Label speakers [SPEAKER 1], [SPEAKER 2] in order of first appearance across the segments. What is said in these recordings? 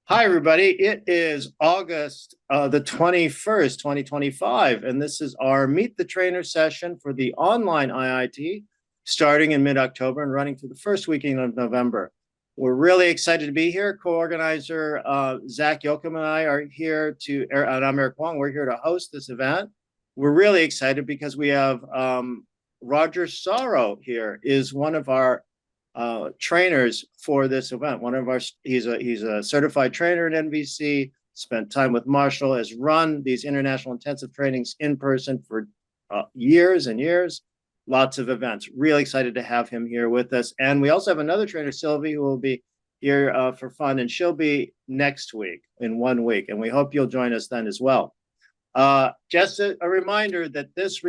[SPEAKER 1] Hi, everybody. It is August the 21st, 2025, and this is our Meet the Trainer session for the online IIT starting in mid-October and running through the first weekend of November. We're really excited to be here. Co-organizer Zach Yoakum and I are here and I'm Eric Wong. We're here to host this event. We're really excited because we have Rodger here is one of our trainers for this event. He's a certified trainer in NVC. Spent time with Marshall. Has run these international intensive trainings in person for years and years. Lots of events. Really excited to have him here with us. And we also have another trainer, Sylvie, who will be here for fun, and she'll be next week in 1 week. And we hope you'll join us then as well. Just a reminder that this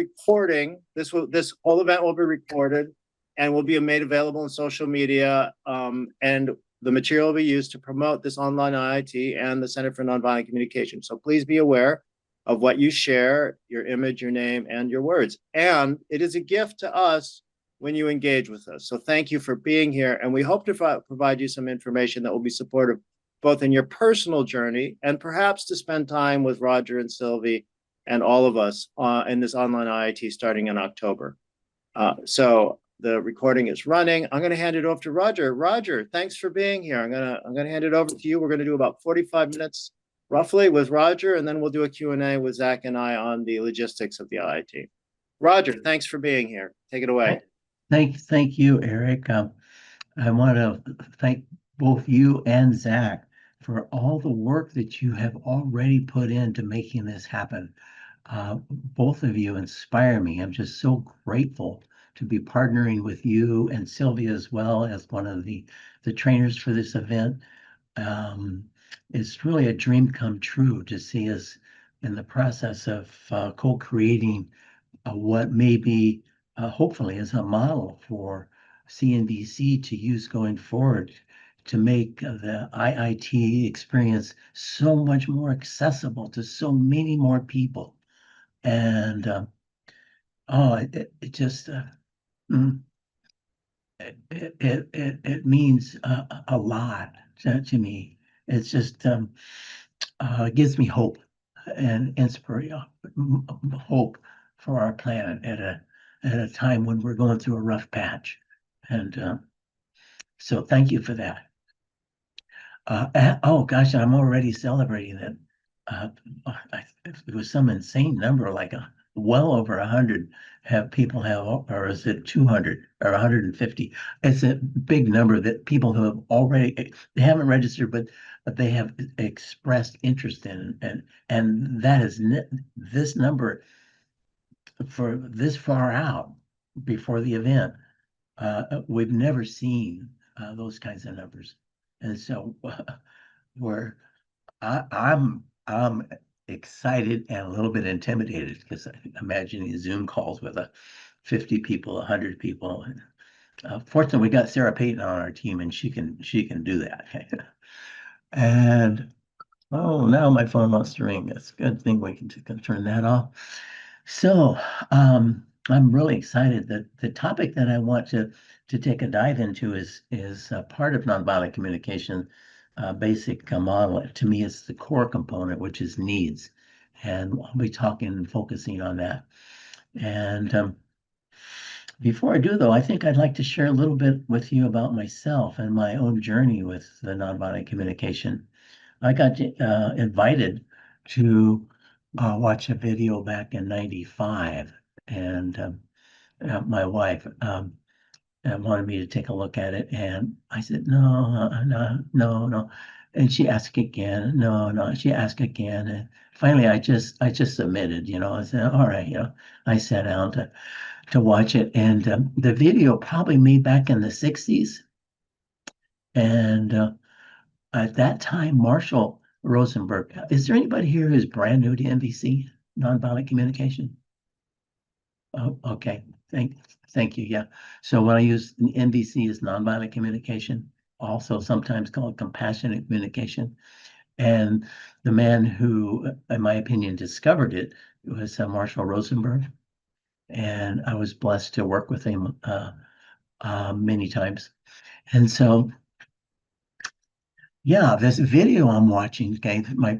[SPEAKER 1] whole event will be recorded and will be made available on social media. And the material will be used to promote this online IIT and the Center for Nonviolent Communication. So please be aware of what you share, your image, your name, and your words. And it is a gift to us when you engage with us. So thank you for being here. And we hope to provide you some information that will be supportive both in your personal journey and perhaps to spend time with Rodger and Sylvie and all of us in this online IIT starting in October. So the recording is running. I'm going to hand it over to Rodger. Rodger, thanks for being here. I'm going to hand it over to you. We're going to do about 45 minutes roughly with Rodger, and then we'll do a Q&A with Zach and I on the logistics of the IIT. Rodger, thanks for being here. Take it away.
[SPEAKER 2] Thank you, Eric. I want to thank both you and Zach for all the work that you have already put into making this happen. Both of you inspire me. I'm just so grateful to be partnering with you and Sylvia as well as one of the trainers for this event. It's really a dream come true to see us in the process of co-creating what may be hopefully is a model for CNBC to use going forward to make the IIT experience so much more accessible to so many more people. And it just it means a lot to me. It's just gives me hope and inspiration, hope for our planet at a time when we're going through a rough patch. And so thank you for that. Oh gosh, I'm already celebrating it. It was some insane number, like well over 100 or is it 200 or 150? It's a big number that people who have already, they haven't registered, but they have expressed interest in, and that is this number for this far out before the event. We've never seen those kinds of numbers, and so we're I'm excited and a little bit intimidated because I imagine these Zoom calls with 50 people, 100 people. And fortunately, we got Sarah Payton on our team, and she can do that. And oh, now my phone wants to ring. That's a good thing we can turn that off. So I'm really excited that the topic that I want to take a dive into is part of nonviolent communication basic model. To me, it's the core component, which is needs. And I'll be talking and focusing on that. And before I do, though, I think I'd like to share a little bit with you about myself and my own journey with the nonviolent communication. I got invited to watch a video back in '95, and my wife wanted me to take a look at it, and I said, no, no. And she asked again, no. She asked again, and finally, I just submitted. I said, all right, I sat down to watch it, and the video probably made back in the '60s, and at that time, Marshall Rosenberg. Is there anybody here who's brand new to NVC, nonviolent communication? Oh, okay. Thank you. Yeah. So when I use NVC is nonviolent communication, also sometimes called compassionate communication. And the man who, in my opinion, discovered it was Marshall Rosenberg. And I was blessed to work with him many times. And so Yeah, this video I'm watching, okay, my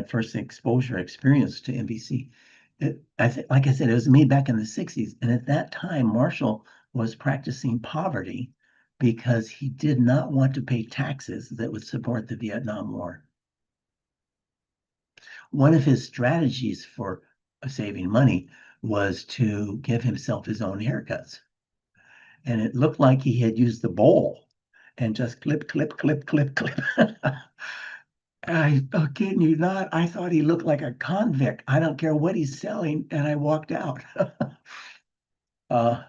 [SPEAKER 2] first exposure experience to NBC. I think, like I said, it was made back in the 60s. And at that time, Marshall was practicing poverty because he did not want to pay taxes that would support the Vietnam War. One of his strategies for saving money was to give himself his own haircuts. And it looked like he had used the bowl and just clip, clip, clip, clip, clip. I'm kidding you not. I thought he looked like a convict. I don't care what he's selling. And I walked out. uh,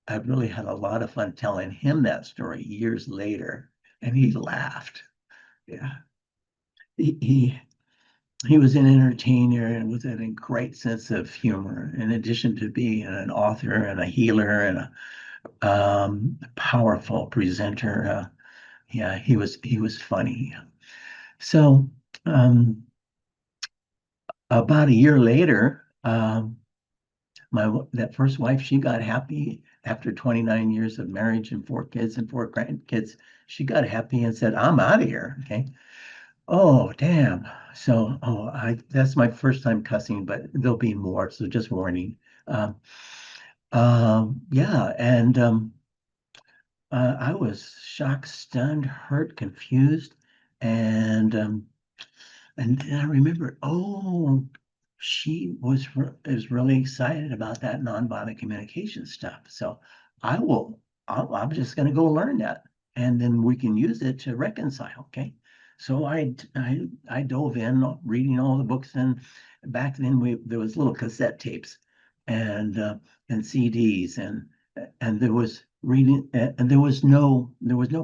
[SPEAKER 2] I really had a lot of fun telling him that story years later. And he laughed. Yeah. He, he, he was an entertainer and with a great sense of humor, in addition to being an author and a healer and a powerful presenter. Yeah, he was funny. So um, about a year later, that first wife, she got happy after 29 years of marriage and 4 kids and 4 grandkids. She got happy and said, "I'm out of here." Okay. Oh, damn. So, I that's my first time cussing, but there'll be more. So just warning. Um, yeah, and I was shocked, stunned, hurt, confused, and then I remember, oh, is really excited about that nonviolent communication stuff. So I will, I'm just going to go learn that, and then we can use it to reconcile. Okay. So I dove in reading all the books, and back then there was little cassette tapes and CDs, and there was reading, and there was no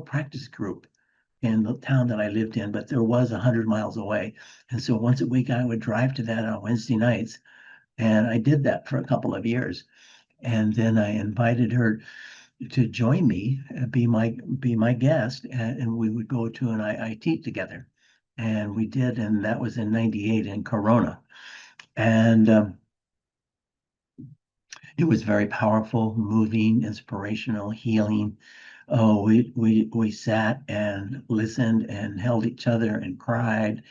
[SPEAKER 2] practice group in the town that I lived in, but there was 100 miles away. And so once a week, I would drive to that on Wednesday nights. And I did that for a couple of years. And then I invited her to join me, be my guest, and we would go to an IIT together. And we did, and that was in '98 in Corona. And it was very powerful, moving, inspirational, healing. Oh, we sat and listened and held each other and cried,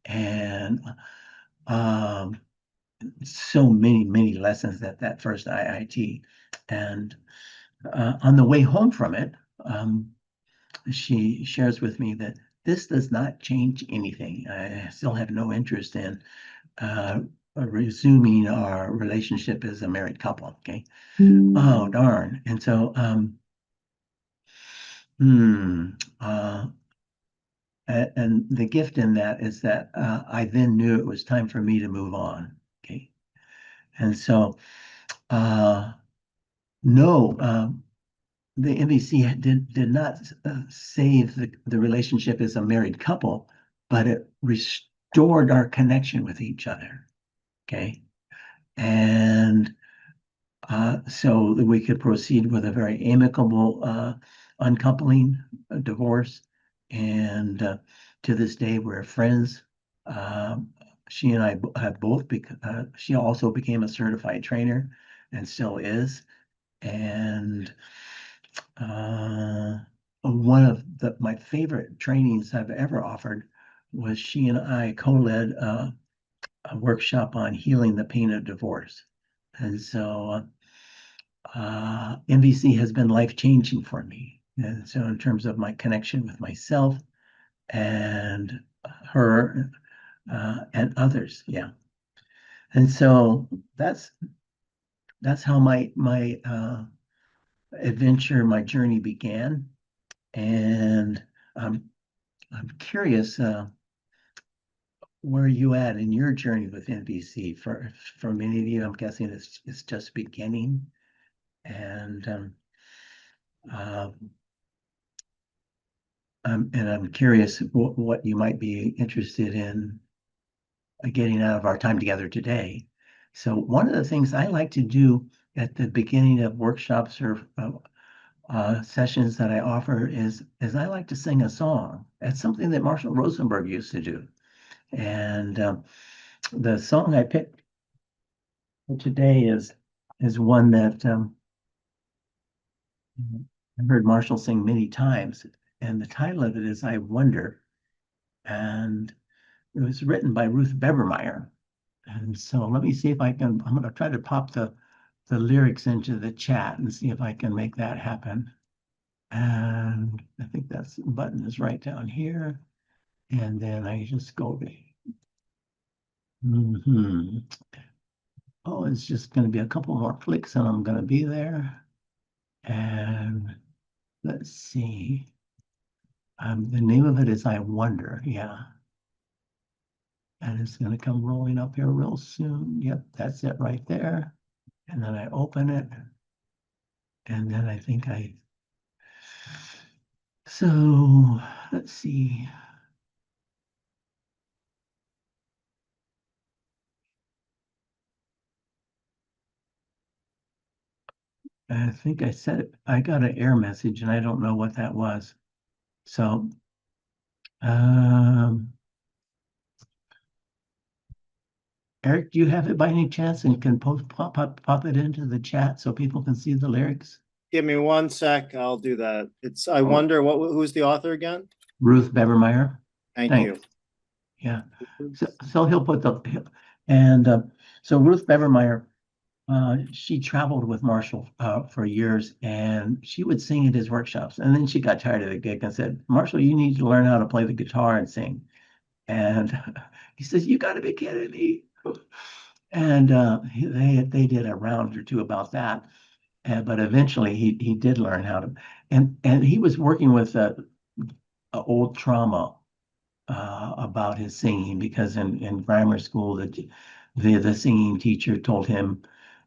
[SPEAKER 2] and um, so many lessons that first IIT. And on the way home from it, she shares with me that this does not change anything. I still have no interest in uh, resuming our relationship as a married couple. Okay. Oh, darn. And so, hmm, uh, and the gift in that is that I then knew it was time for me to move on. Okay. And so, uh, no, the NBC did not save the relationship as a married couple, but it restored our connection with each other. Okay. And so that we could proceed with a very amicable uncoupling, divorce. And to this day, we're friends. Um, she and I have both, she also became a certified trainer and still is. And uh, one of my favorite trainings I've ever offered was she and I co-led a workshop on healing the pain of divorce. And so NBC has been life-changing for me. And so in terms of my connection with myself and her and others, yeah. And so that's how my adventure, my journey began. And I'm curious, where are you at in your journey with NBC? For many of you, I'm guessing it's just beginning. And uh, I'm curious what you might be interested in getting out of our time together today. So one of the things I like to do at the beginning of workshops or sessions that I offer is I like to sing a song. That's something that Marshall Rosenberg used to do. And the song I picked for today is one that I heard Marshall sing many times. And the title of it is "I Wonder." and it was written by Ruth Bevermeyer. And so let me see if I'm going to try to pop the lyrics into the chat and see if I can make that happen. And I think that's the button is right down here. And then I just go to, oh, it's just going to be a couple more clicks and I'm going to be there. And let's see. The name of it is I Wonder. Yeah. And it's going to come rolling up here real soon. Yep, that's it right there. And then I open it. And then I think so let's see. I think I said it. I got an error message and I don't know what that was. So, Eric, do you have it by any chance and can pop it into the chat so people can see the lyrics?
[SPEAKER 1] Give me 1 sec. I'll do that. It's I Wonder. Who's the author again?
[SPEAKER 2] Ruth Bevermeyer.
[SPEAKER 1] Thank
[SPEAKER 2] Thanks.
[SPEAKER 1] you.
[SPEAKER 2] Yeah. So he'll put so Ruth Bevermeyer, she traveled with Marshall for years, and she would sing at his workshops. And then she got tired of the gig and said, "Marshall, you need to learn how to play the guitar and sing." And he says, "You got to be kidding me!" And they did a round or two about that. But eventually, he did learn how to. And he was working with old trauma about his singing, because in grammar school, the singing teacher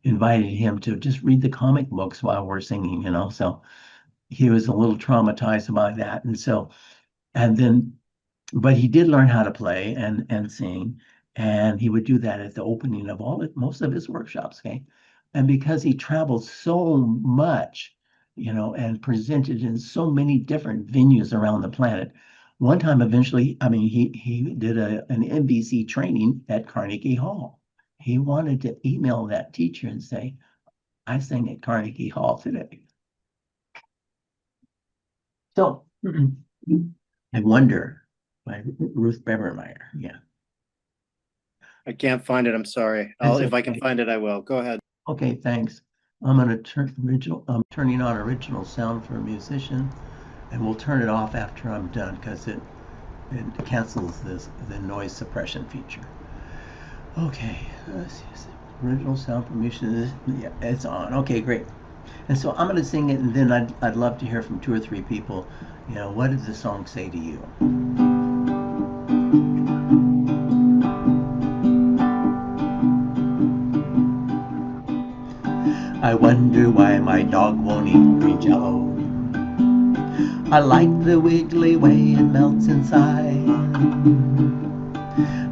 [SPEAKER 2] invited him to just read the comic books while we're singing, so he was a little traumatized about that. But he did learn how to play and sing, and he would do that at the opening of most of his workshops. Okay. And because he traveled so much, and presented in so many different venues around the planet, one time eventually, he did an NBC training at Carnegie Hall. He wanted to email that teacher and say, "I sang at Carnegie Hall today." So I Wonder by Ruth Bevermeyer. Yeah.
[SPEAKER 1] I can't find it. I'm sorry. If I can find it, I will. Go ahead.
[SPEAKER 2] Okay, thanks. I'm turning on original sound for a musician, and we'll turn it off after I'm done because it cancels the noise suppression feature. Okay, let's see. Original sound for musician. Yeah, it's on. Okay, great. And so I'm going to sing it, and then I'd love to hear from 2 or 3 people. What did the song say to you? I wonder why my dog won't eat green jello. I like the wiggly way it melts inside.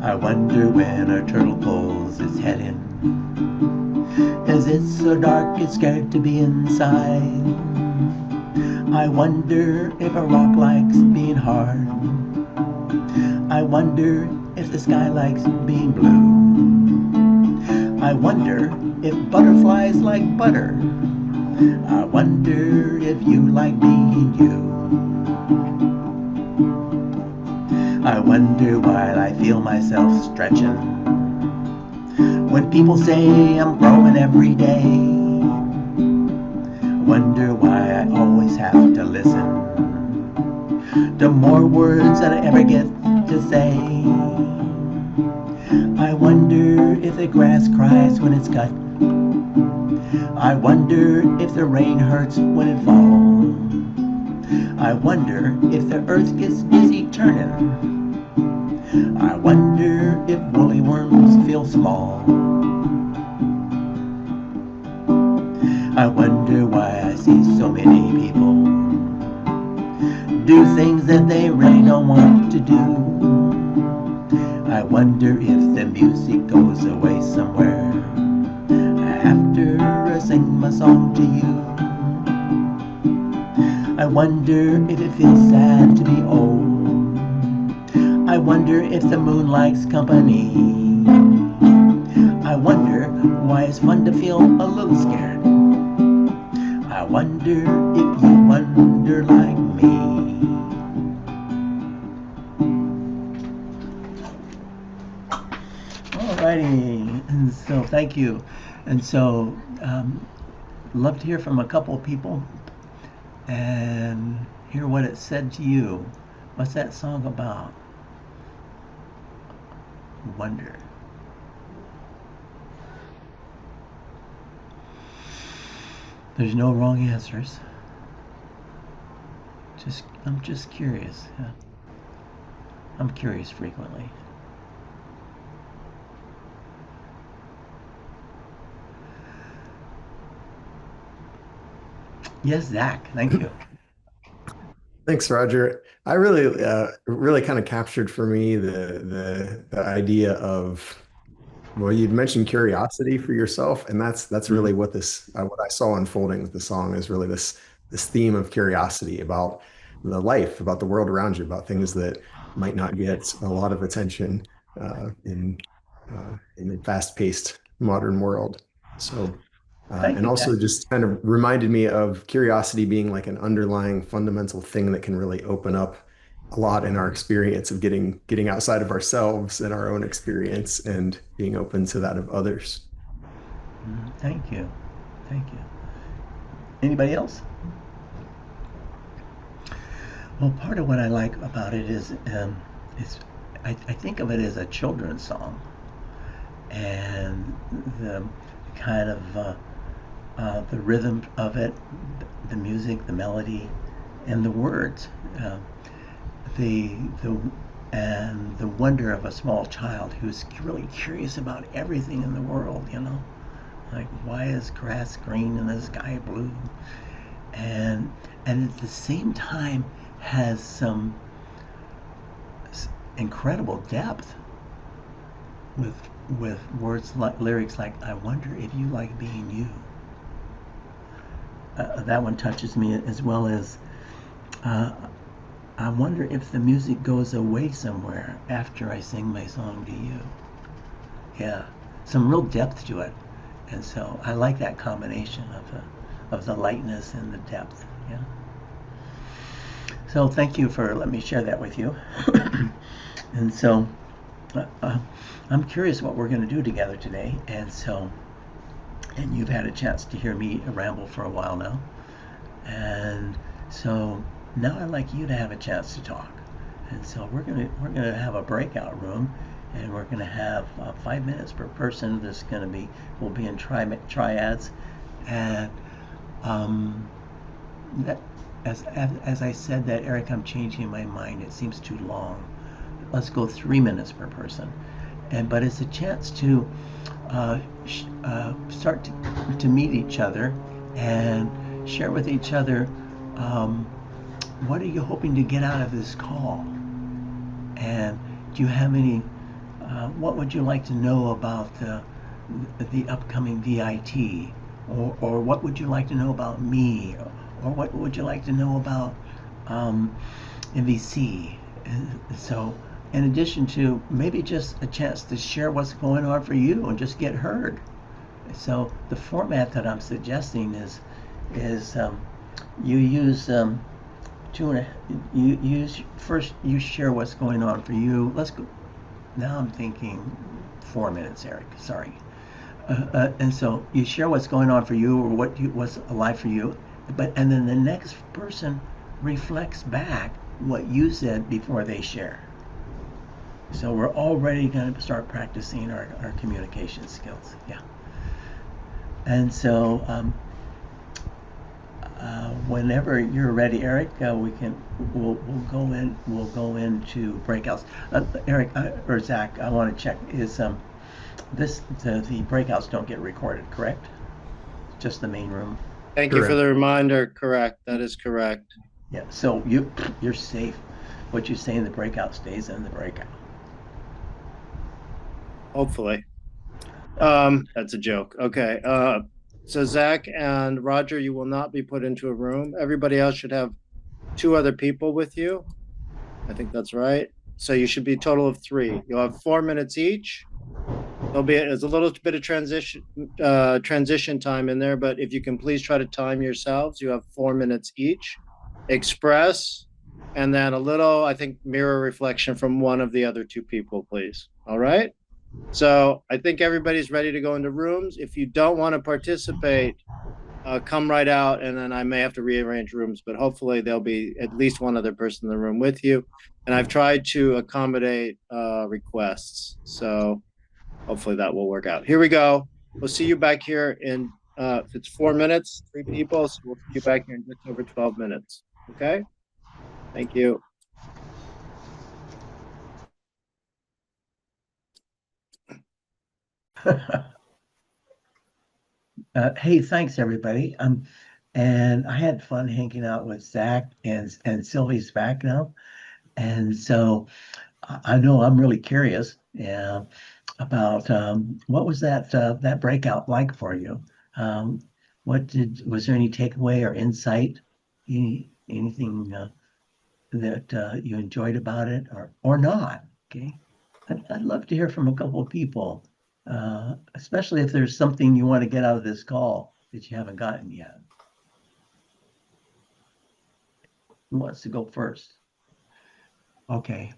[SPEAKER 2] I wonder when a turtle pulls its head in. Is it so dark it's scared to be inside? I wonder if a rock likes being hard. I wonder if the sky likes being blue. I wonder if butterflies like butter. I wonder if you like being you. I wonder why I feel myself stretching when people say I'm growing every day. Wonder why I always have to listen to more words than I ever get to say. I wonder if the grass cries when it's cut. I wonder if the rain hurts when it falls. I wonder if the earth gets busy turning. I wonder if woolly worms feel small. I wonder why I see so many people do things that they really don't want to do. I wonder if the music goes away somewhere after I sing my song to you. I wonder if it feels sad to be old. I wonder if the moon likes company. I wonder why it's fun to feel a little scared. I wonder if you wonder like me. thank you. And so, love to hear from a couple of people and hear what it said to you. What's that song about? Wonder. There's no wrong answers. I'm just curious. Yeah. I'm curious frequently. Yes, Zach. Thank you.
[SPEAKER 3] Thanks, Roger. I really kind of captured for me the idea of, well, you'd mentioned curiosity for yourself, and that's
[SPEAKER 2] Mhm.
[SPEAKER 3] really what this what I saw unfolding with the song is really this theme of curiosity about the life, about the world around you, about things that might not get a lot of attention in a fast-paced modern world. So,
[SPEAKER 2] Thank
[SPEAKER 3] and
[SPEAKER 2] you, Zach.
[SPEAKER 3] also just kind of reminded me of curiosity being like an underlying fundamental thing that can really open up a lot in our experience of getting outside of ourselves and our own experience and being open to that of others.
[SPEAKER 2] Thank you. Thank you. Anybody else? Well, part of what I like about it is it's I think of it as a children's song, and the kind of the rhythm of it, the music, the melody, and the words, the and the wonder of a small child who's really curious about everything in the world. Like, why is grass green and the sky blue? And at the same time has some incredible depth with words like lyrics like, I wonder if you like being you. That one touches me, as well as uh, I wonder if the music goes away somewhere after I sing my song to you. Yeah, some real depth to it, and so I like that combination of the lightness and the depth. Yeah. So thank you for letting me share that with you. And so I'm curious what we're going to do together today, and you've had a chance to hear me ramble for a while now, and so now I'd like you to have a chance to talk. And so we're gonna have a breakout room, and we're gonna have 5 minutes per person. There's gonna be we'll be in triads, and um, that as I said that, Eric, I'm changing my mind. It seems too long. Let's go 3 minutes per person, but it's a chance to start to meet each other and share with each other, um, what are you hoping to get out of this call, and do you have any what would you like to know about the upcoming VIT, or what would you like to know about me, or what would you like to know about MVC. So in addition to maybe just a chance to share what's going on for you and just get heard. So the format that I'm suggesting is you use two and a, you use first you share what's going on for you. Let's go. Now I'm thinking 4 minutes, Eric. Sorry. And so you share what's going on for you, or what's alive for you, and then the next person reflects back what you said before they share. So we're already going to start practicing our communication skills. Yeah. And so whenever you're ready, Eric, we'll go into breakouts. Eric or Zach, I want to check, is the breakouts don't get recorded, correct? Just the main room.
[SPEAKER 1] Thank you for
[SPEAKER 3] Correct.
[SPEAKER 1] the reminder. Correct. That is correct.
[SPEAKER 2] Yeah. So you're safe. What you say in the breakout stays in the breakout.
[SPEAKER 1] Hopefully. That's a joke. Okay. So Zach and Rodger, you will not be put into a room. Everybody else should have two other people with you. I think that's right. So you should be a total of three. You'll have 4 minutes each. There's a little bit of transition time in there, but if you can please try to time yourselves, you have 4 minutes each. Express, and then a little, I think, mirror reflection from one of the other two people, please. All right. So I think everybody's ready to go into rooms. If you don't want to participate, come right out, and then I may have to rearrange rooms, but hopefully there'll be at least one other person in the room with you. And I've tried to accommodate requests, so hopefully that will work out. Here we go. We'll see you back here in if it's 4 minutes, 3 people, so we'll see you back here in just over 12 minutes. Okay? Thank you.
[SPEAKER 2] Hey, thanks everybody. And I had fun hanging out with Zach and Sylvie's back now. And so I know I'm really curious about what was that breakout like for you? Um, was there any takeaway or insight? Anything that you enjoyed about it or not? Okay. I'd love to hear from a couple of people, especially if there's something you want to get out of this call that you haven't gotten yet. Who wants to go first? Okay,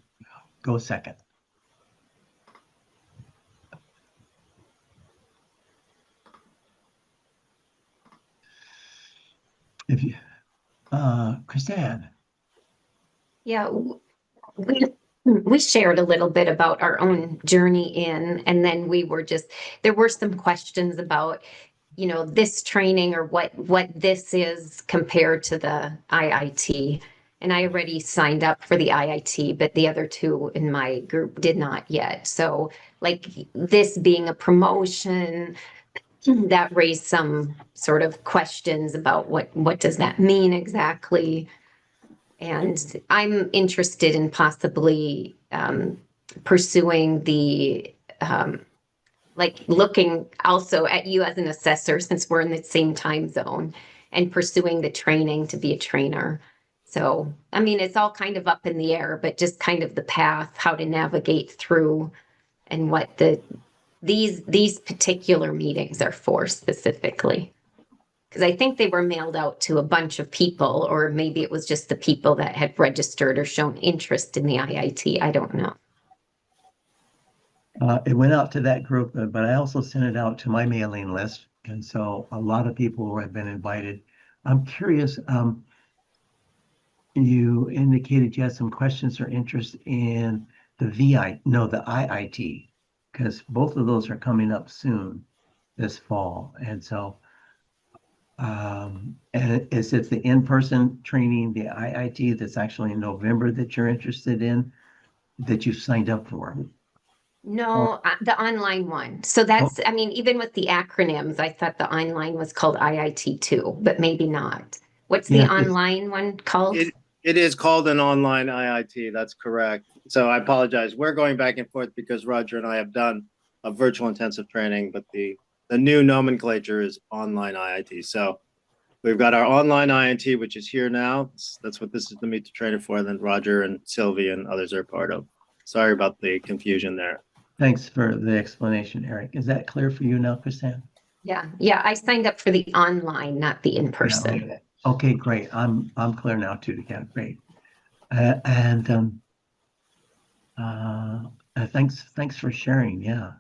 [SPEAKER 2] go second. If you, Chrisanne.
[SPEAKER 4] Yeah, we shared a little bit about our own journey in, and then there were some questions about, this training or what this is compared to the IIT. And I already signed up for the IIT, but the other two in my group did not yet. So like this being a promotion, that raised some sort of questions about what does that mean exactly? And I'm interested in possibly pursuing like looking also at you as an assessor since we're in the same time zone and pursuing the training to be a trainer. So, I mean, it's all kind of up in the air, but just kind of the path, how to navigate through and what these particular meetings are for specifically. Because I think they were mailed out to a bunch of people, or maybe it was just the people that had registered or shown interest in the IIT. I don't know.
[SPEAKER 2] It went out to that group, but I also sent it out to my mailing list. And so a lot of people have been invited. I'm curious, you indicated you had some questions or interest in the IIT, because both of those are coming up soon this fall. And so, and is it the in-person training, the IIT, that's actually in November that you're interested in, that you've signed up for?
[SPEAKER 4] No, the online one. So that's, I mean, even with the acronyms, I thought the online was called IIT too, but maybe not. What's the online one called?
[SPEAKER 1] It is called an online IIT. That's correct. So I apologize. We're going back and forth because Rodger and I have done a virtual intensive training, but the new nomenclature is online IIT. So we've got our online IIT, which is here now. That's what this is the Meet the Trainer for. And then Rodger and Sylvie and others are part of. Sorry about the confusion there.
[SPEAKER 2] Thanks for the explanation, Eric. Is that clear for you now, Chrisanne?
[SPEAKER 4] Yeah, I signed up for the online, not the in-person.
[SPEAKER 2] Yeah, okay, great. I'm clear now too. Yeah, great. Thanks for sharing. Yeah.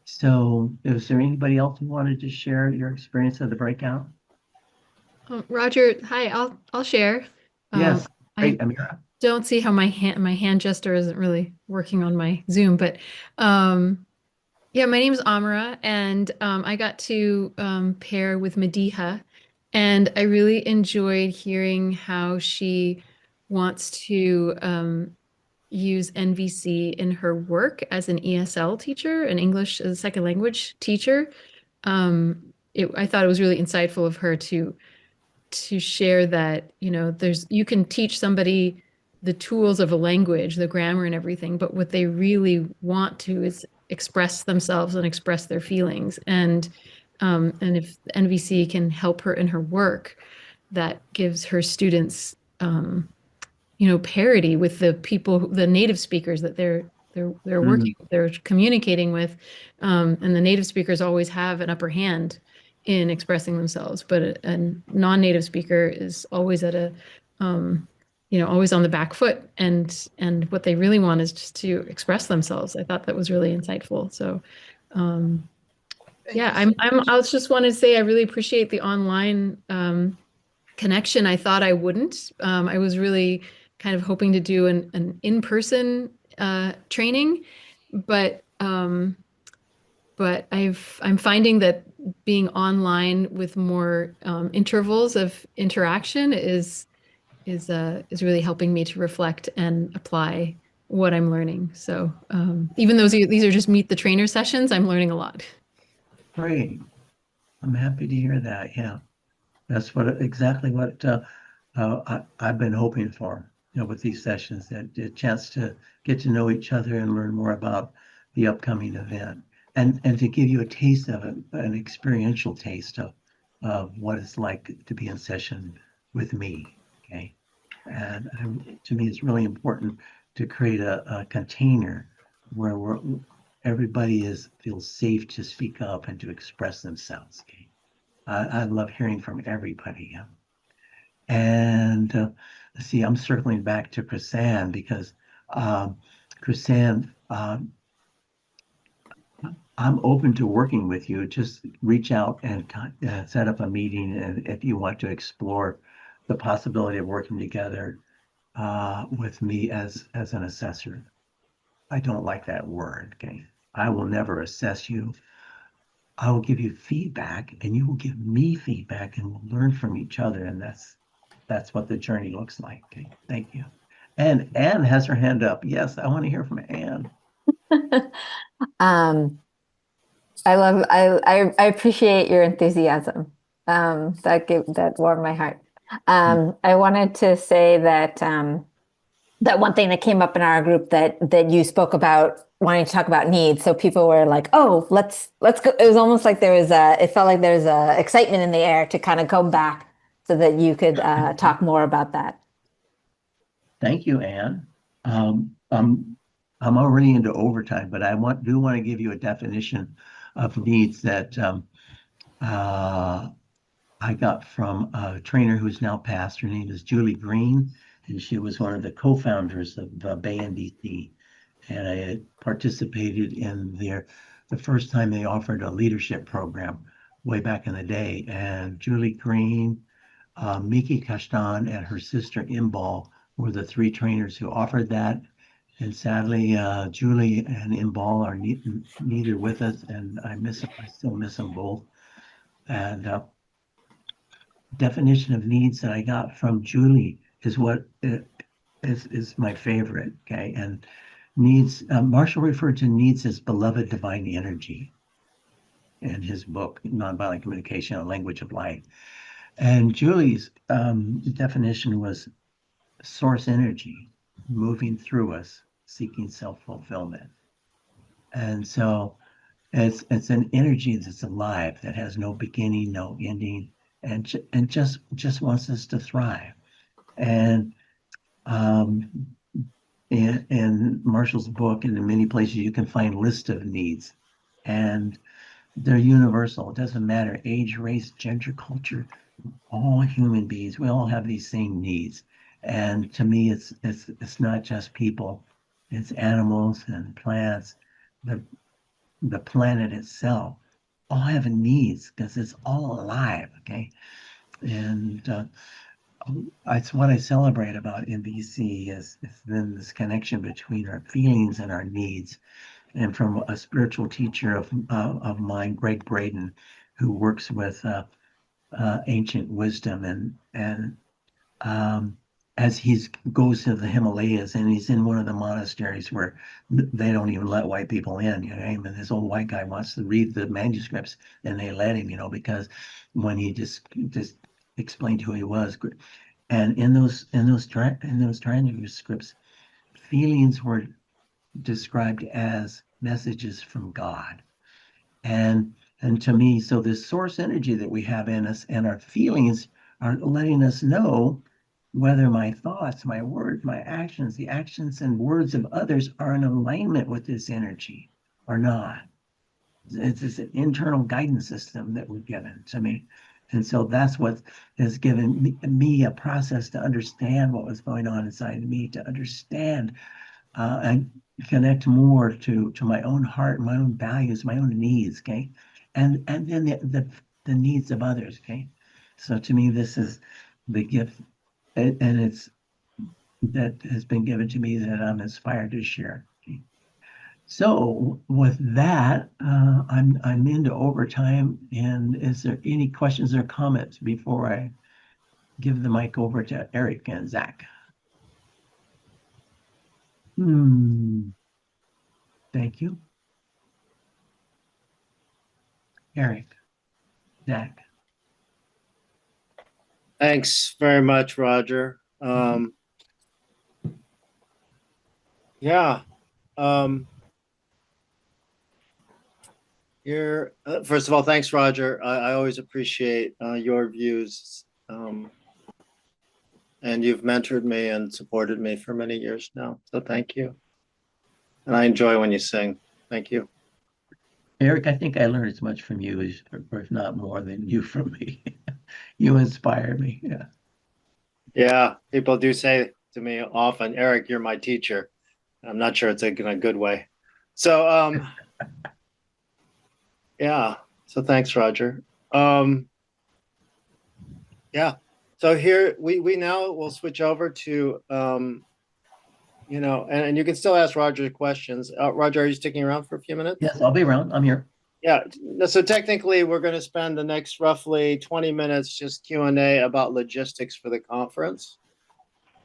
[SPEAKER 2] So, is there anybody else who wanted to share your experience of the breakout?
[SPEAKER 5] Rodger, hi. I'll share.
[SPEAKER 2] Yes, great,
[SPEAKER 5] I
[SPEAKER 2] Amira.
[SPEAKER 5] don't see how my hand gesture isn't really working on my Zoom, but yeah, my name is Amara, and I got to pair with Mediha, and I really enjoyed hearing how she wants to use NVC in her work as an ESL teacher, an English as a second language teacher. I thought it was really insightful of her to share that, you can teach somebody the tools of a language, the grammar and everything, but what they really want to is express themselves and express their feelings. And if NVC can help her in her work, that gives her students, parity with the people, the native speakers that they're working, they're communicating with, and the native speakers always have an upper hand in expressing themselves, but a non-native speaker is always at a always on the back foot, and what they really want is just to express themselves. I thought that was really insightful. So, yeah, I was just want to say I really appreciate the online connection. I thought I wouldn't. I was really kind of hoping to do an in-person training, but I'm finding that being online with more intervals of interaction is really helping me to reflect and apply what I'm learning. So even though these are just meet the trainer sessions, I'm learning a lot.
[SPEAKER 2] Great. I'm happy to hear that. Yeah, that's exactly what I've been hoping for, with these sessions, that a chance to get to know each other and learn more about the upcoming event, and to give you a taste of it, an experiential taste of what it's like to be in session with me. Okay. And to me, it's really important to create a container where everybody feels safe to speak up and to express themselves. Okay. I love hearing from everybody. Yeah. And let's see, I'm circling back to Chrisanne because Chrisanne, I'm open to working with you. Just reach out and set up a meeting, and if you want to explore the possibility of working together with me as an assessor. I don't like that word. Okay, I will never assess you. I will give you feedback, and you will give me feedback, and we'll learn from each other, and that's what the journey looks like. Okay, thank you. And Anne has her hand up. Yes, I want to hear from Anne.
[SPEAKER 6] I appreciate your enthusiasm. That warmed my heart. I wanted to say that that one thing that came up in our group that you spoke about wanting to talk about needs. So people were like, "Oh, let's go." It was almost like it felt like there was a excitement in the air to kind of come back so that you could talk more about that.
[SPEAKER 2] Thank you, Anne. I'm already into overtime, but I do want to give you a definition of needs that I got from a trainer who's now passed. Her name is Julie Green, and she was one of the co-founders of BANDC. And I had participated in the first time they offered a leadership program way back in the day. And Julie Green, Miki Kashtan, and her sister Imbal were the three trainers who offered that. And sadly, Julie and Imbal are neither with us, and I still miss them both. And definition of needs that I got from Julie is what is my favorite. Okay, and needs. Marshall referred to needs as beloved divine energy in his book, Nonviolent Communication: A Language of Light. And Julie's definition was source energy moving through us, seeking self-fulfillment. And so it's an energy that's alive, that has no beginning, no ending, and just wants us to thrive. And in Marshall's book and in many places you can find lists of needs, and they're universal. It doesn't matter age, race, gender, culture. All human beings, we all have these same needs. And to me, it's not just people, it's animals and plants, the planet itself, all have needs because it's all alive. Okay, and it's what I celebrate about NVC is then this connection between our feelings and our needs. And from a spiritual teacher of mine, Greg Braden, who works with ancient wisdom, and as he goes to the Himalayas, and he's in one of the monasteries where they don't even let white people in, and this old white guy wants to read the manuscripts, and they let him, because when he just explained who he was. And in those transcripts, feelings were described as messages from God. And to me, so this source energy that we have in us and our feelings are letting us know whether my thoughts, my words, my actions, the actions and words of others are in alignment with this energy or not. It's an internal guidance system that we're given to me. And so that's what has given me a process to understand what was going on inside of me, to understand and connect more to my own heart, my own values, my own needs, okay? And then the needs of others, okay? So to me, this is the gift, and it's that has been given to me that I'm inspired to share. Okay? So with that, I'm into overtime. And is there any questions or comments before I give the mic over to Eric and Zach? Thank you. Eric, Zach.
[SPEAKER 1] Thanks very much, Rodger. Yeah. You're first of all, thanks, Rodger. I always appreciate your views, and you've mentored me and supported me for many years now. So thank you. And I enjoy when you sing. Thank you.
[SPEAKER 2] Eric, I think I learned as much from you as, or if not more than you from me. You inspire me. Yeah.
[SPEAKER 1] Yeah, people do say to me often, Eric, you're my teacher. I'm not sure it's in a good way. So yeah. So thanks, Rodger. Yeah. So here we now will switch over to you know, and you can still ask Rodger questions. Rodger, are you sticking around for a few minutes?
[SPEAKER 2] Yes, I'll be around. I'm here.
[SPEAKER 1] Yeah. So technically, we're going to spend the next roughly 20 minutes just Q&A about logistics for the conference.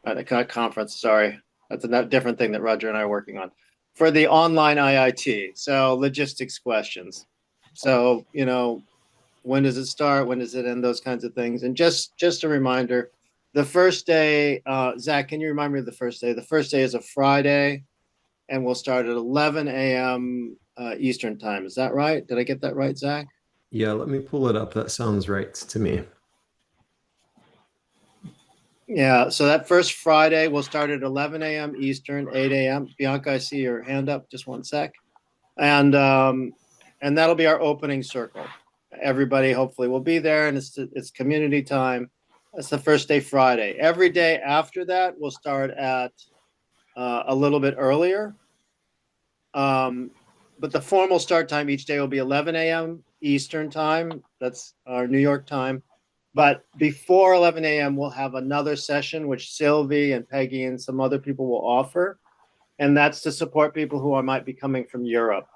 [SPEAKER 1] The conference, sorry. That's a different thing that Rodger and I are working on. For the online IIT. So logistics questions. So, you know, when does it start? When does it end? Those kinds of things. And just a reminder, the first day, Zach, can you remind me of the first day? The first day is a Friday, and we'll start at 11 a.m. Eastern time. Is that right? Did I get that right, Zach?
[SPEAKER 3] Yeah, let me pull it up. That sounds right to me.
[SPEAKER 1] Yeah, so that first Friday will start at 11 a.m. Eastern, 8 a.m. Bianca, I see your hand up. Just one sec. And that'll be our opening circle. Everybody hopefully will be there, and it's community time. That's the first day, Friday. Every day after that, we'll start at a little bit earlier. But the formal start time each day will be 11 a.m. Eastern time. That's our New York time. But before 11 a.m., we'll have another session, which Sylvie and Peggy and some other people will offer. And that's to support people who might be coming from Europe.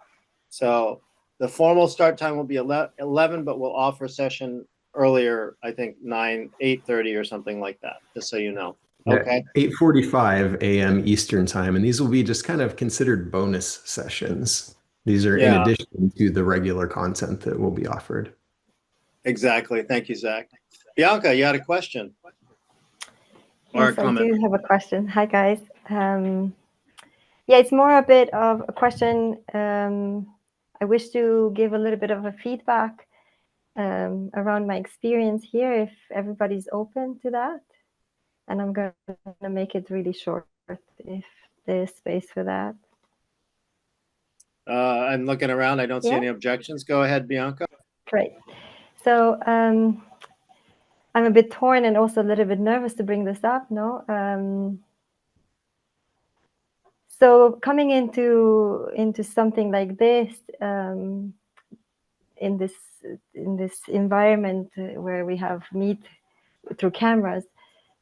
[SPEAKER 1] So the formal start time will be 11, but we'll offer a session earlier, I think 8:30 or something like that, just so you know. Okay.
[SPEAKER 3] 8:45 a.m. Eastern time. And these will be just kind of considered bonus sessions. These are in addition to the regular content that will be offered.
[SPEAKER 1] Exactly. Thank you, Zach. Bianca, you had a question?
[SPEAKER 7] Yes, I do have a question. Hi, guys. Yeah, it's more a bit of a question. I wish to give a little bit of a feedback around my experience here, if everybody's open to that. And I'm going to make it really short if there's space for that.
[SPEAKER 1] I'm looking around. I don't see any objections. Go ahead, Bianca.
[SPEAKER 7] Great. So I'm a bit torn and also a little bit nervous to bring this up. So coming into something like this, in this environment where we have meet through cameras,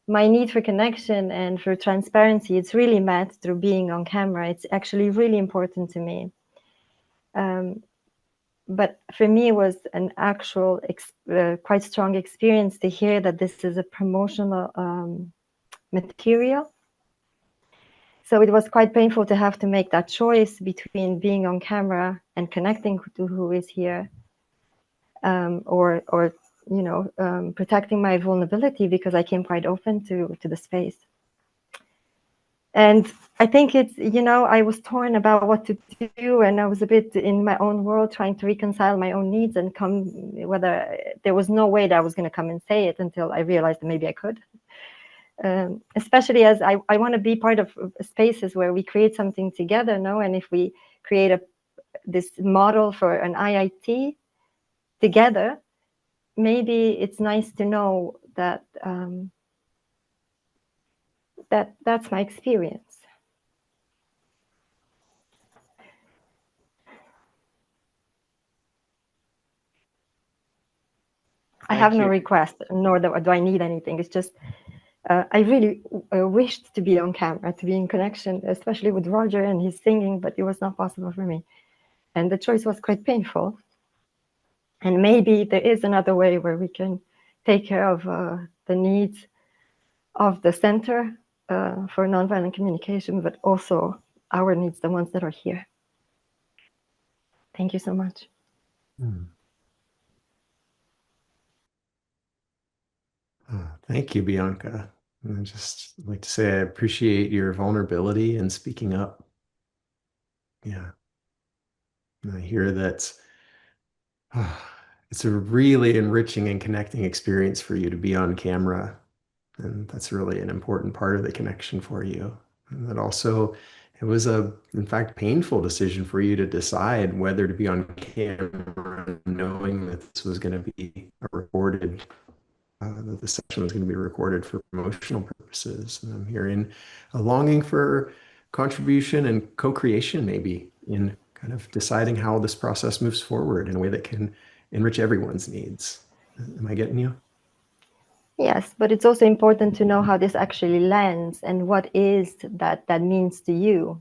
[SPEAKER 7] my need for connection and for transparency, it's really met through being on camera. It's actually really important to me. But for me, it was an actual quite strong experience to hear that this is a promotional material. So it was quite painful to have to make that choice between being on camera and connecting to who is here, or protecting my vulnerability, because I came quite open to the space. And I think it's, I was torn about what to do, and I was a bit in my own world trying to reconcile my own needs and whether there was no way that I was going to come and say it until I realized that maybe I could. Especially as I want to be part of spaces where we create something together, and if we create this model for an IIT together, maybe it's nice to know that that's my experience. I have no request, nor do I need anything. It's just I really wished to be on camera, to be in connection, especially with Rodger and his singing, but it was not possible for me. And the choice was quite painful. And maybe there is another way where we can take care of the needs of the Center for Nonviolent Communication, but also our needs, the ones that are here. Thank you so much.
[SPEAKER 3] Thank you, Bianca. I just like to say I appreciate your vulnerability and speaking up. Yeah. And I hear that it's a really enriching and connecting experience for you to be on camera. And that's really an important part of the connection for you. And that also, it was in fact, painful decision for you to decide whether to be on camera, knowing that this was going to be recorded, that the session was going to be recorded for promotional purposes. And I'm hearing a longing for contribution and co-creation, maybe, in kind of deciding how this process moves forward in a way that can enrich everyone's needs. Am I getting you?
[SPEAKER 7] Yes, but it's also important to know how this actually lands and what is that means to you.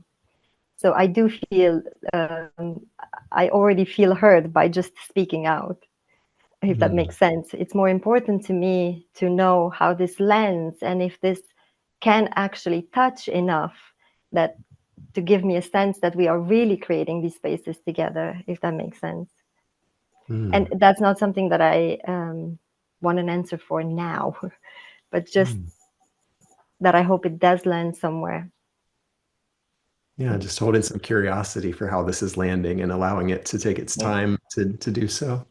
[SPEAKER 7] So I do feel, I already feel heard by just speaking out, if that makes sense. It's more important to me to know how this lands and if this can actually touch enough that to give me a sense that we are really creating these spaces together, if that makes sense. And that's not something that I want an answer for now, but just that I hope it does land somewhere.
[SPEAKER 3] Yeah, just holding some curiosity for how this is landing and allowing it to take its time to do so.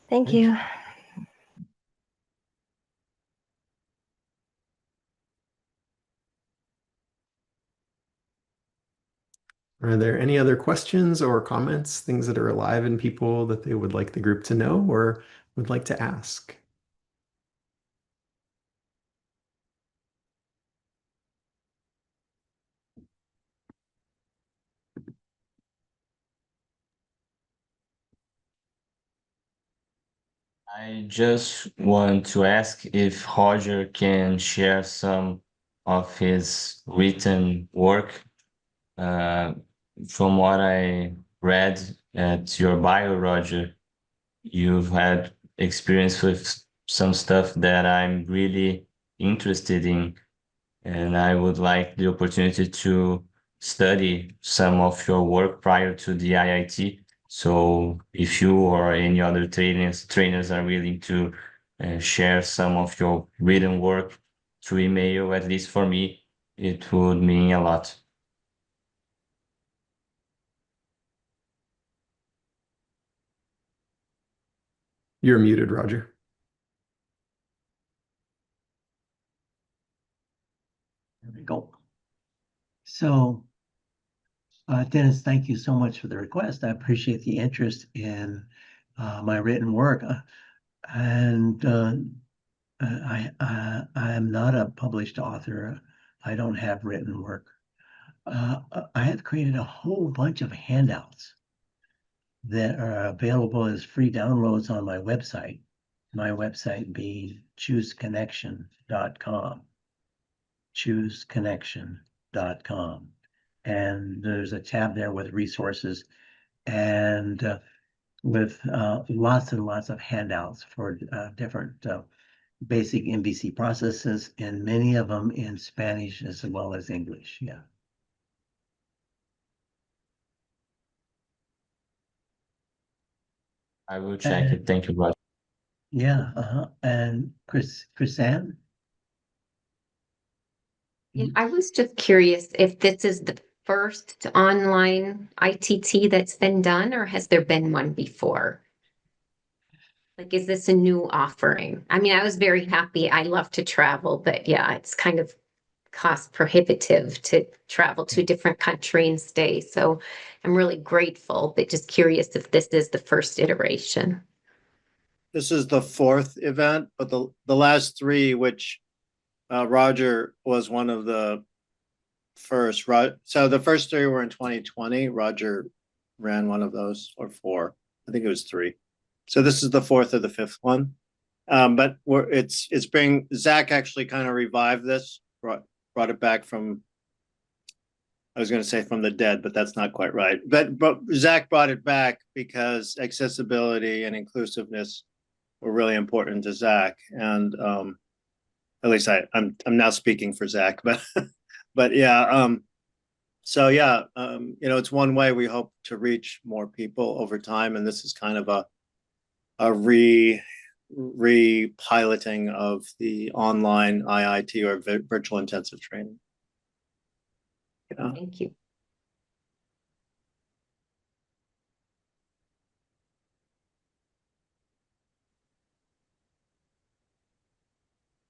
[SPEAKER 7] Thank you.
[SPEAKER 3] Are there any other questions or comments, things that are alive in people that they would like the group to know or would like to ask?
[SPEAKER 8] I just want to ask if Roger can share some of his written work. From what I read at your bio, Roger, you've had experience with some stuff that I'm really interested in, and I would like the opportunity to study some of your work prior to the IIT. So if you or any other trainers are willing to share some of your written work through email, at least for me, it would mean a lot.
[SPEAKER 3] You're muted, Roger.
[SPEAKER 2] There we go. So, Dennis, thank you so much for the request. I appreciate the interest in my written work. I am not a published author. I don't have written work. I have created a whole bunch of handouts that are available as free downloads on my website being chooseconnection.com. chooseconnection.com. And there's a tab there with resources and with lots and lots of handouts for different basic MVC processes, and many of them in Spanish as well as English. Yeah.
[SPEAKER 8] I will check it. Thank you, Roger.
[SPEAKER 2] Yeah. And Chrisanne?
[SPEAKER 4] I was just curious if this is the first online ITT that's been done, or has there been one before? Like, is this a new offering? I mean, I was very happy. I love to travel, but yeah, it's kind of cost prohibitive to travel to a different country and stay. So I'm really grateful, but just curious if this is the first iteration.
[SPEAKER 1] This is the fourth event, but the last three, which Rodger was one of the first. So the first three were in 2020. Rodger ran one of those, or four. I think it was three. So this is the fourth or the fifth one. But it's being, Zach actually kind of revived this, brought it back from, I was going to say from the dead, but that's not quite right. But Zach brought it back because accessibility and inclusiveness were really important to Zach, and at least I'm now speaking for Zach, but yeah, so yeah, it's one way we hope to reach more people over time, and this is kind of a re-piloting of the online IIT or virtual intensive training. Yeah.
[SPEAKER 4] Thank you.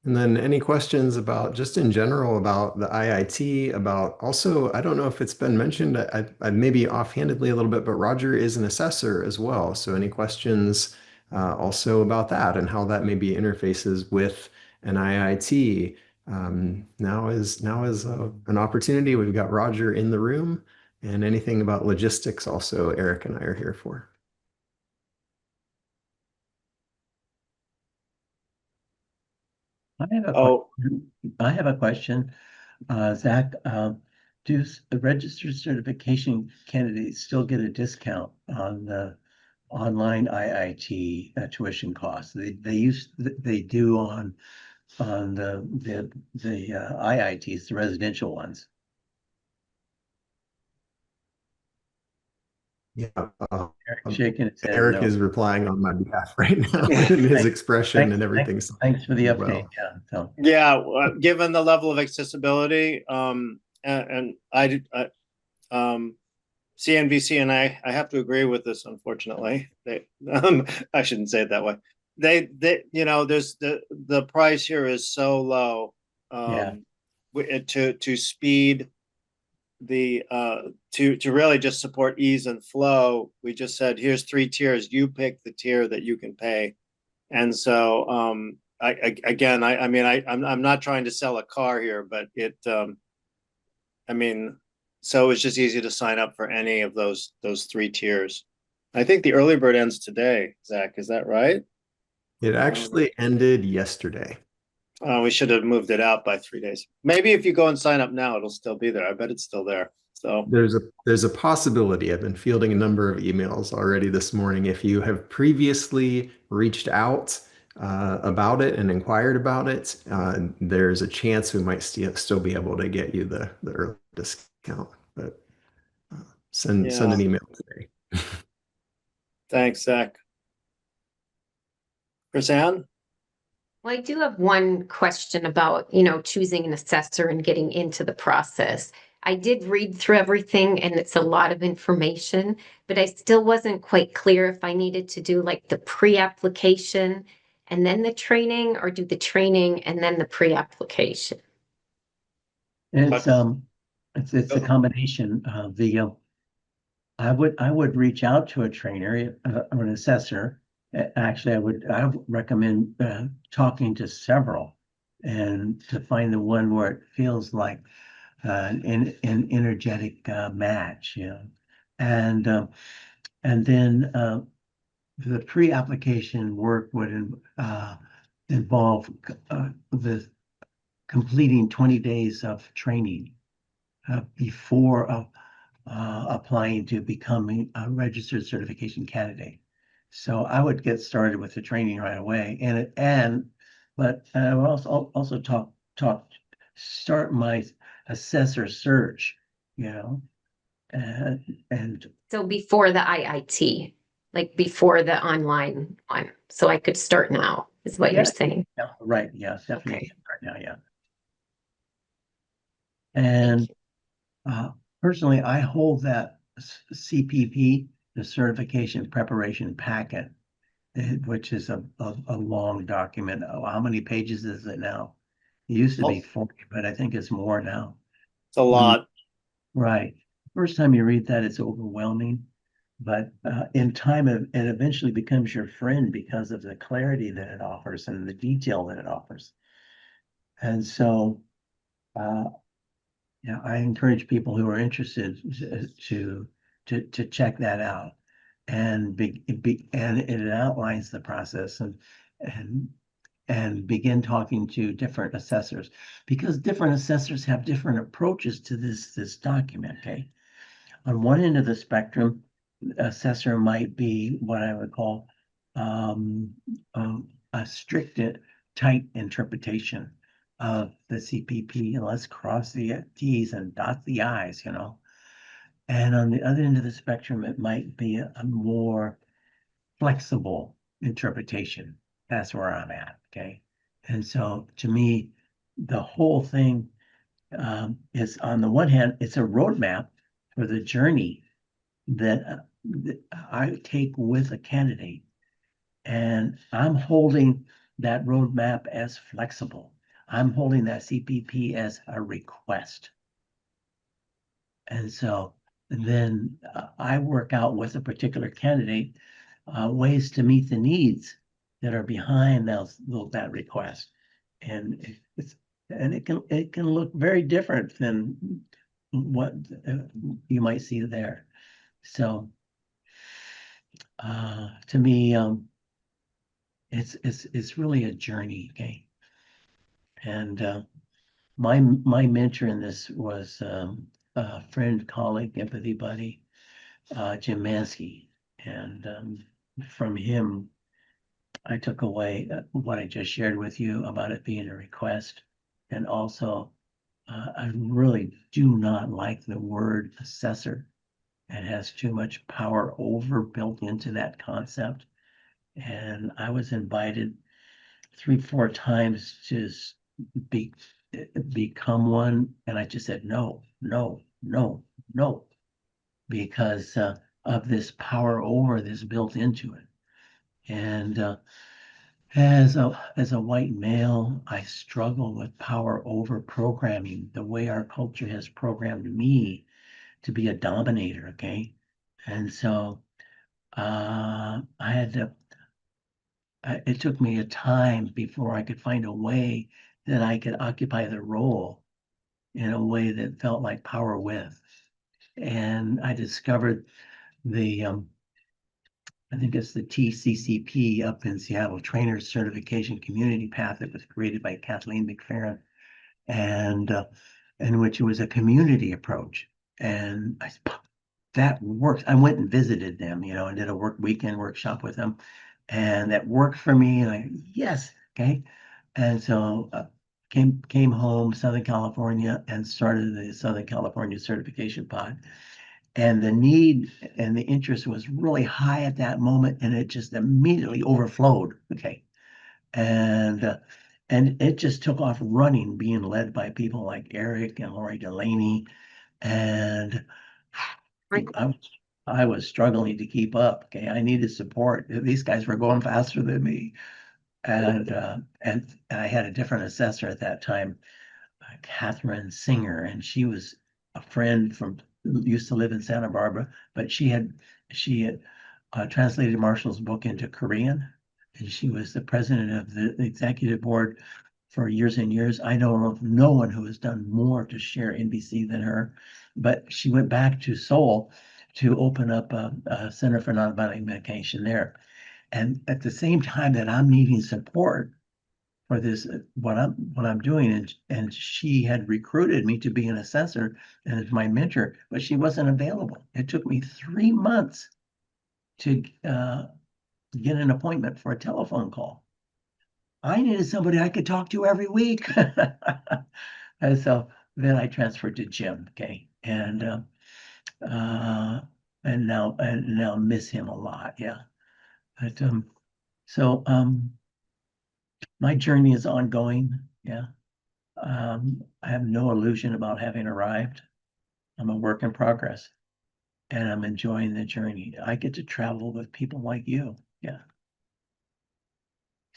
[SPEAKER 3] And then any questions about just in general about the IIT, about also, I don't know if it's been mentioned, I maybe offhandedly a little bit, but Rodger is an assessor as well. So any questions also about that and how that maybe interfaces with an IIT? Now is an opportunity. We've got Rodger in the room, and anything about logistics also Eric and I are here for.
[SPEAKER 2] I have a question. Zach, do registered certification candidates still get a discount on the online IIT tuition costs? They do on the IITs, the residential ones.
[SPEAKER 3] Yeah,
[SPEAKER 2] Eric shaking his head
[SPEAKER 3] Eric
[SPEAKER 2] no.
[SPEAKER 3] is replying on my behalf right now in his expression and everything.
[SPEAKER 2] Thanks for the update.
[SPEAKER 3] Well.
[SPEAKER 2] Yeah. So.
[SPEAKER 1] Yeah, given the level of accessibility, and CNBC and I have to agree with this. Unfortunately, I shouldn't say it that way. They there's the price here is so low. To speed the to really just support ease and flow. We just said, here's 3 tiers. You pick the tier that you can pay, and so I'm not trying to sell a car here, but so it's just easy to sign up for any of those 3 tiers. I think the early bird ends today, Zach. Is that right?
[SPEAKER 3] It actually ended yesterday.
[SPEAKER 1] We should have moved it out by 3 days. Maybe if you go and sign up now, it'll still be there. I bet it's still there. So
[SPEAKER 3] there's a possibility. I've been fielding a number of emails already this morning. If you have previously reached out about it and inquired about it, there's a chance we might still be able to get you the early discount. But send an email today.
[SPEAKER 1] Thanks, Zach. Chris-Ann?
[SPEAKER 4] Well, I do have one question about, choosing an assessor and getting into the process. I did read through everything and it's a lot of information, but I still wasn't quite clear if I needed to do like the pre-application and then the training, or do the training and then the pre-application.
[SPEAKER 2] It's a combination of I would reach out to a trainer or an assessor. Actually, I would recommend talking to several and to find the one where it feels like an energetic match, and then the pre-application work would involve the completing 20 days of training before applying to becoming a registered certification candidate. So I would get started with the training right away, but I would also start my assessor search, and
[SPEAKER 4] so before the IIT, like before the online one, so I could start now, is what you're saying?
[SPEAKER 2] Yeah, right. Yeah, definitely.
[SPEAKER 4] Okay.
[SPEAKER 2] Right now, yeah. And personally, I hold that CPP, the certification preparation packet, which is a long document. Oh, how many pages is it now? It used to be
[SPEAKER 1] Oh.
[SPEAKER 2] 40, but I think it's more now.
[SPEAKER 1] It's a lot.
[SPEAKER 2] Right. First time you read that, it's overwhelming. But in time, it eventually becomes your friend because of the clarity that it offers and the detail that it offers. And so, yeah, I encourage people who are interested to check that out, and and it outlines the process and and begin talking to different assessors, because different assessors have different approaches to this document. Okay, on one end of the spectrum, assessor might be what I would call a strict, tight interpretation of the CPP, and let's cross the T's and dot the I's, you know. And on the other end of the spectrum, it might be a more flexible interpretation. That's where I'm at. Okay. And so to me, the whole thing is, on the one hand, it's a roadmap for the journey that I take with a candidate. And I'm holding that roadmap as flexible. I'm holding that CPP as a request. And so then I work out with a particular candidate ways to meet the needs that are behind that request. And it can look very different than what you might see there. So to me, it's really a journey, okay? And my mentor in this was a friend, colleague, empathy buddy, Jim Mansky. And from him, I took away what I just shared with you about it being a request. And also, I really do not like the word assessor. It has too much power over built into that concept. And I was invited 3, 4 times to be become one, and I just said no, no, no, no, because of this power over that's built into it. And as a white male, I struggle with power over programming, the way our culture has programmed me to be a dominator. Okay, and so I had to. It took me a time before I could find a way that I could occupy the role in a way that felt like power with. And I discovered the, I think it's the TCCP up in Seattle, Trainer Certification Community Path, that was created by Kathleen McFerrin, and in which it was a community approach. And that works. I went and visited them, you know, and did a weekend workshop with them, and that worked for me. And yes, okay. And so came home, Southern California, and started the Southern California Certification Pod. And the need and the interest was really high at that moment, and it just immediately overflowed. Okay, and it just took off running, being led by people like Eric and Lori Delaney, and I was struggling to keep up. Okay, I needed support. These guys were going faster than me, and I had a different assessor at that time, Catherine Singer, and she was a friend from used to live in Santa Barbara, but she had translated Marshall's book into Korean, and she was the president of the executive board for years and years. I know of no one who has done more to share NBC than her, but she went back to Seoul to open up a Center for Nonviolent Communication there. And at the same time that I'm needing support for this, what I'm doing, and she had recruited me to be an assessor and as my mentor, but she wasn't available. It took me 3 months to get an appointment for a telephone call. I needed somebody I could talk to every week. And so then I transferred to Jim, okay, and now miss him a lot, yeah. But so my journey is ongoing, yeah. I have no illusion about having arrived. I'm a work in progress, and I'm enjoying the journey. I get to travel with people like you, yeah.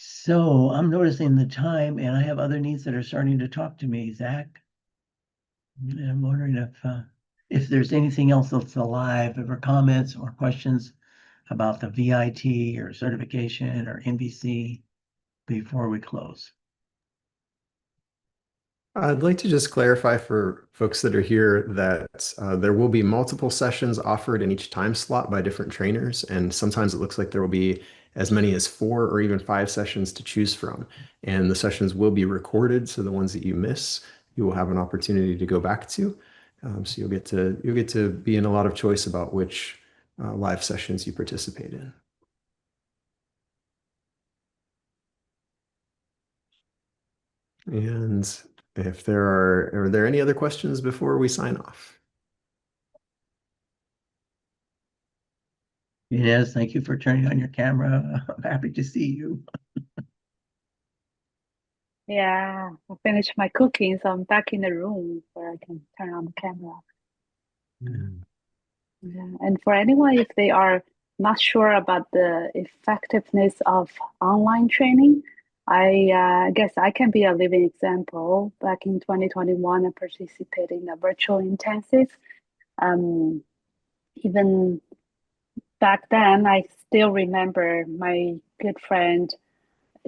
[SPEAKER 2] So I'm noticing the time, and I have other needs that are starting to talk to me, Zach. And I'm wondering if there's anything else that's alive, ever comments or questions about the VIT or certification or NBC before we close.
[SPEAKER 3] I'd like to just clarify for folks that are here that there will be multiple sessions offered in each time slot by different trainers. And sometimes it looks like there will be as many as 4 or even 5 sessions to choose from. And the sessions will be recorded. So the ones that you miss, you will have an opportunity to go back to. So you'll get to be in a lot of choice about which live sessions you participate in. And if are there any other questions before we sign off?
[SPEAKER 2] Inez, thank you for turning on your camera. I'm happy to see you.
[SPEAKER 9] Yeah, I finished my cooking, so I'm back in the room where I can turn on the camera. Yeah. And for anyone, if they are not sure about the effectiveness of online training, I guess I can be a living example. Back in 2021, I participated in a virtual intensive. Even back then, I still remember my good friend,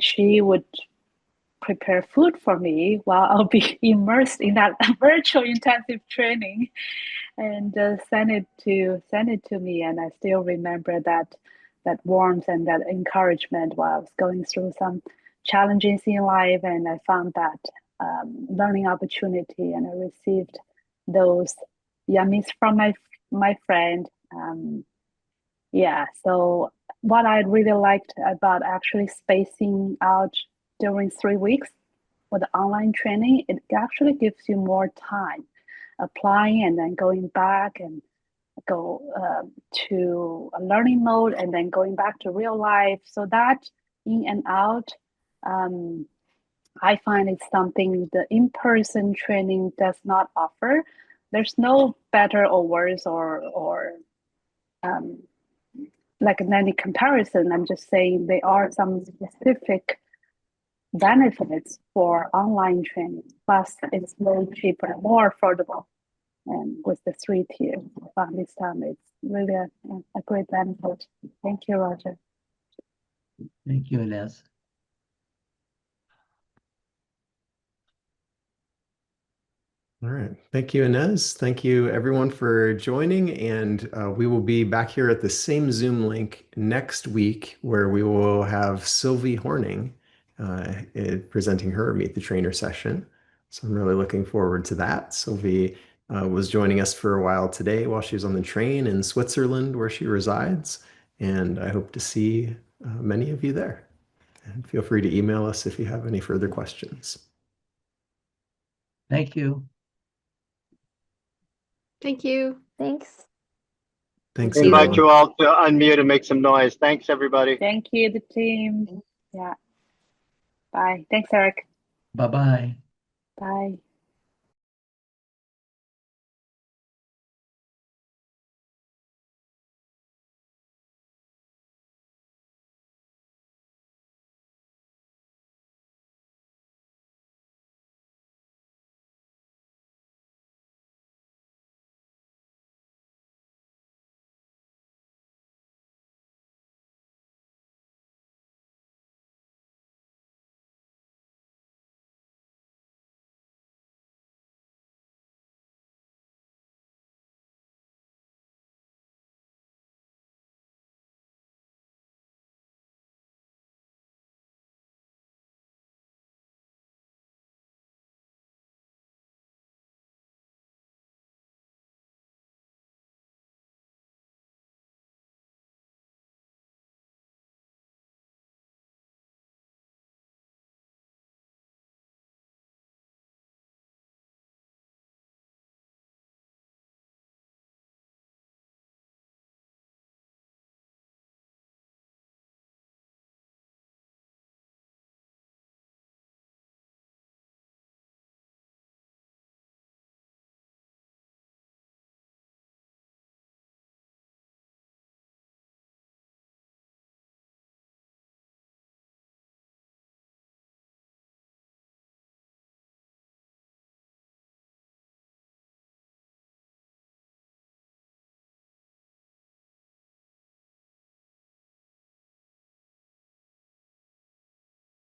[SPEAKER 9] she would prepare food for me while I'll be immersed in that virtual intensive training, and send it to me. And I still remember that warmth and that encouragement while I was going through some challenges in life, and I found that learning opportunity, and I received those yummies from my friend. So what I really liked about actually spacing out during 3 weeks with the online training, it actually gives you more time applying and then going back and go to a learning mode and then going back to real life. So that in and out, I find it's something the in-person training does not offer. There's no better or worse or like in any comparison. I'm just saying there are some specific benefits for online training. Plus, it's way cheaper, more affordable. And with the 3 tiers, this time it's really a great benefit. Thank you, Rodger.
[SPEAKER 2] Thank you, Inez.
[SPEAKER 3] All right. Thank you, Inez. Thank you, everyone, for joining. And we will be back here at the same Zoom link next week, where we will have Sylvie Horning presenting her Meet the Trainer session. So I'm really looking forward to that. Sylvie was joining us for a while today while she was on the train in Switzerland, where she resides. And I hope to see many of you there. And feel free to email us if you have any further questions.
[SPEAKER 2] Thank you.
[SPEAKER 5] Thank you.
[SPEAKER 6] Thanks.
[SPEAKER 3] Thanks,
[SPEAKER 1] I invite
[SPEAKER 3] everyone.
[SPEAKER 1] you all to unmute and make some noise. Thanks, everybody.
[SPEAKER 9] Thank you, the team. Yeah. Bye. Thanks, Eric.
[SPEAKER 2] Bye-bye.
[SPEAKER 9] Bye.